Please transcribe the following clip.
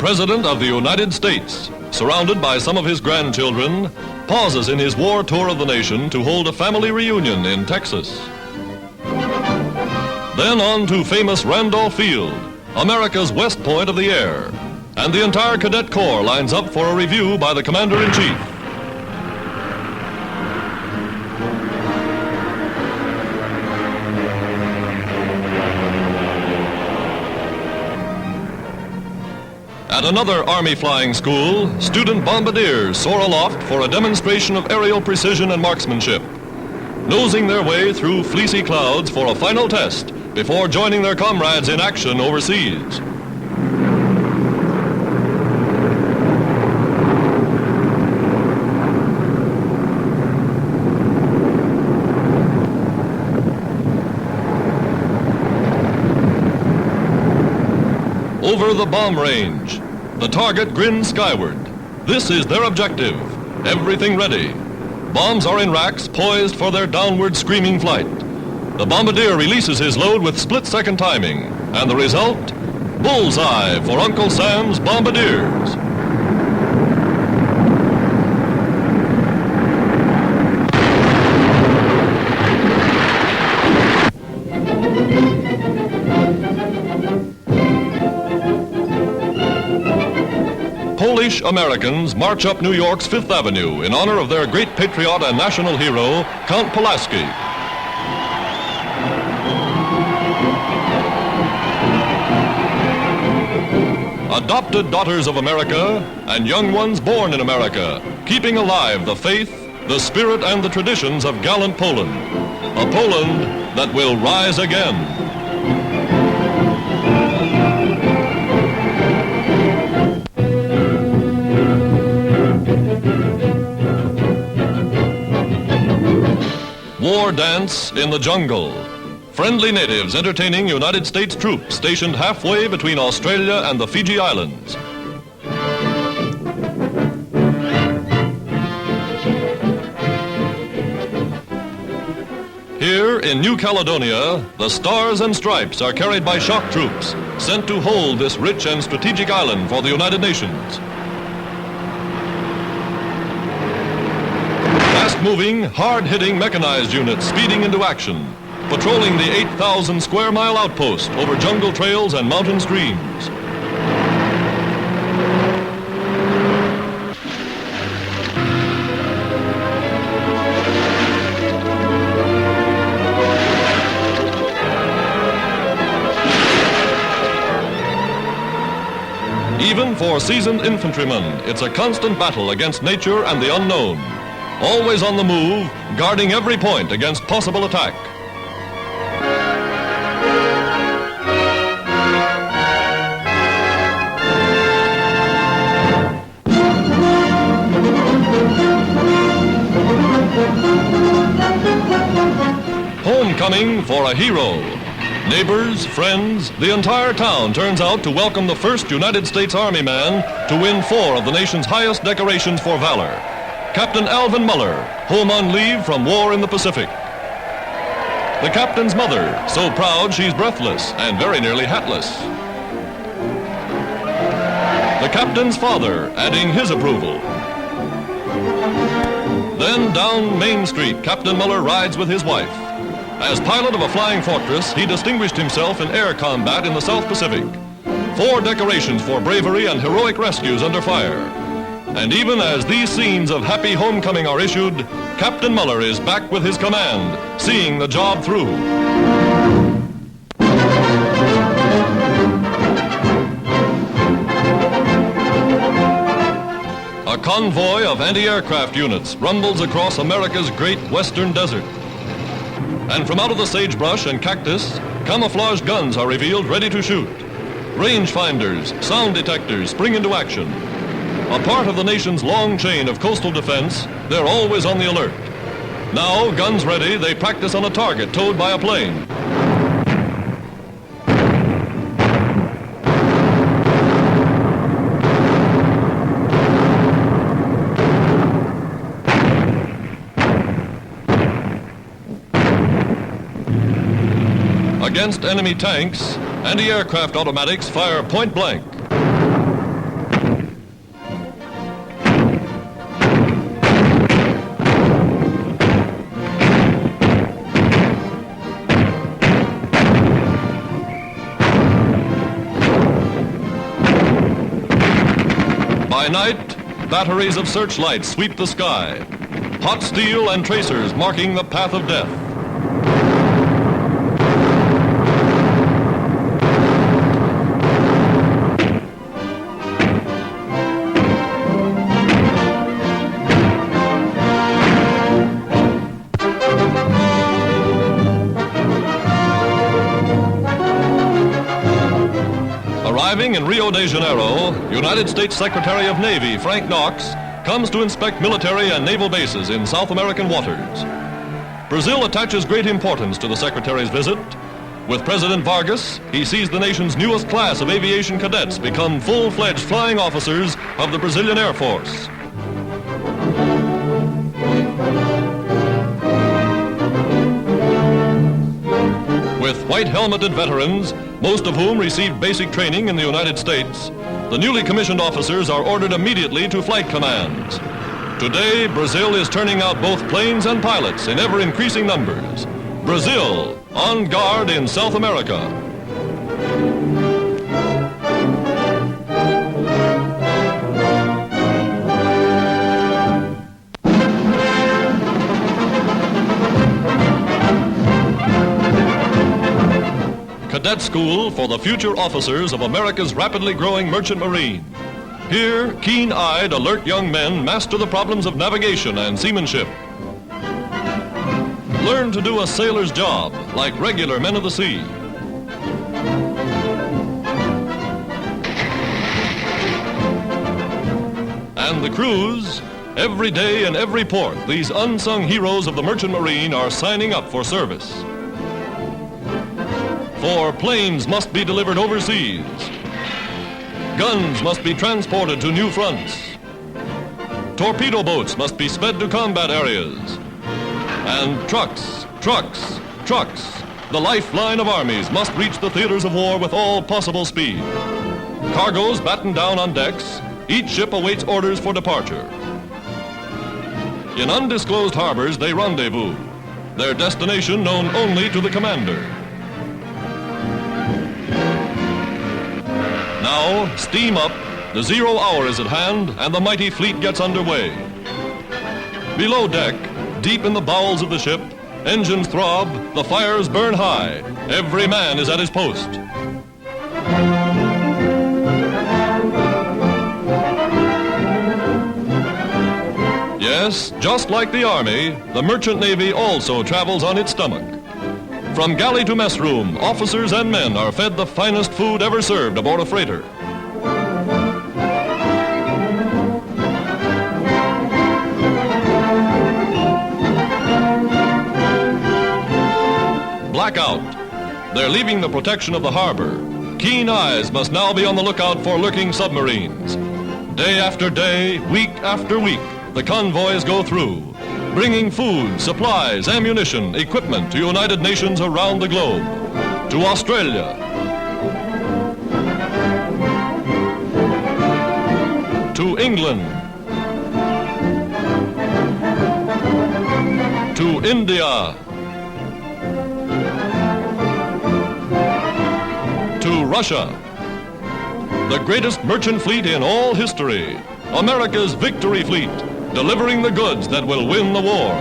President of the United States, surrounded by some of his grandchildren, pauses in his war tour of the nation to hold a family reunion in Texas. Then on to famous Randolph Field, America's West Point of the air, and the entire Cadet Corps lines up for a review by the Commander-in-Chief. At another Army flying school, student bombardiers soar aloft for a demonstration of aerial precision and marksmanship, nosing their way through fleecy clouds for a final test before joining their comrades in action overseas. Over the bomb range, the target grins skyward. This is their objective. Everything ready. Bombs are in racks poised for their downward screaming flight. The bombardier releases his load with split-second timing, and the result? Bullseye for Uncle Sam's bombardiers. Polish Americans march up New York's Fifth Avenue in honor of their great patriot and national hero, Count Pulaski. Adopted daughters of America and young ones born in America, keeping alive the faith, the spirit, and the traditions of gallant Poland. A Poland that will rise again. War dance in the jungle. Friendly natives entertaining United States troops stationed halfway between Australia and the Fiji Islands. Here in New Caledonia, the Stars and Stripes are carried by shock troops sent to hold this rich and strategic island for the United Nations. Moving, hard-hitting mechanized units speeding into action, patrolling the 8,000 square mile outpost over jungle trails and mountain streams. Even for seasoned infantrymen, it's a constant battle against nature and the unknown. Always on the move, guarding every point against possible attack. Homecoming for a hero. Neighbors, friends, the entire town turns out to welcome the first United States Army man to win 4 of the nation's highest decorations for valor. Captain Alvin Muller, home on leave from war in the Pacific. The captain's mother, so proud she's breathless and very nearly hatless. The captain's father, adding his approval. Then down Main Street, Captain Muller rides with his wife. As pilot of a flying fortress, he distinguished himself in air combat in the South Pacific. 4 decorations for bravery and heroic rescues under fire. And even as these scenes of happy homecoming are issued, Captain Muller is back with his command, seeing the job through. A convoy of anti-aircraft units rumbles across America's great western desert. And from out of the sagebrush and cactus, camouflaged guns are revealed ready to shoot. Rangefinders, sound detectors spring into action. A part of the nation's long chain of coastal defense, they're always on the alert. Now, guns ready, they practice on a target towed by a plane. Against enemy tanks, anti-aircraft automatics fire point blank. By night, batteries of searchlights sweep the sky, hot steel and tracers marking the path of death. Arriving in Rio de Janeiro, United States Secretary of Navy Frank Knox comes to inspect military and naval bases in South American waters. Brazil attaches great importance to the Secretary's visit. With President Vargas, he sees the nation's newest class of aviation cadets become full-fledged flying officers of the Brazilian Air Force. With white-helmeted veterans, most of whom received basic training in the United States, the newly commissioned officers are ordered immediately to flight commands. Today, Brazil is turning out both planes and pilots in ever-increasing numbers. Brazil, on guard in South America. Cadet School for the future officers of America's rapidly growing merchant marine. Here, keen-eyed, alert young men master the problems of navigation and seamanship. Learn to do a sailor's job like regular men of the sea. And the crews, every day in every port, these unsung heroes of the merchant marine are signing up for service. For planes must be delivered overseas. Guns must be transported to new fronts. Torpedo boats must be sped to combat areas. And trucks, the lifeline of armies, must reach the theaters of war with all possible speed. Cargoes battened down on decks, each ship awaits orders for departure. In undisclosed harbors, they rendezvous, their destination known only to the commander. Now, steam up, the 0 hour is at hand, and the mighty fleet gets underway. Below deck, deep in the bowels of the ship, engines throb, the fires burn high. Every man is at his post. Yes, just like the Army, the Merchant Navy also travels on its stomach. From galley to mess room, officers and men are fed the finest food ever served aboard a freighter. Blackout. They're leaving the protection of the harbor. Keen eyes must now be on the lookout for lurking submarines. Day after day, week after week, the convoys go through, bringing food, supplies, ammunition, equipment to United Nations around the globe, to Australia, to England, to India, to Russia. The greatest merchant fleet in all history, America's Victory Fleet, delivering the goods that will win the war.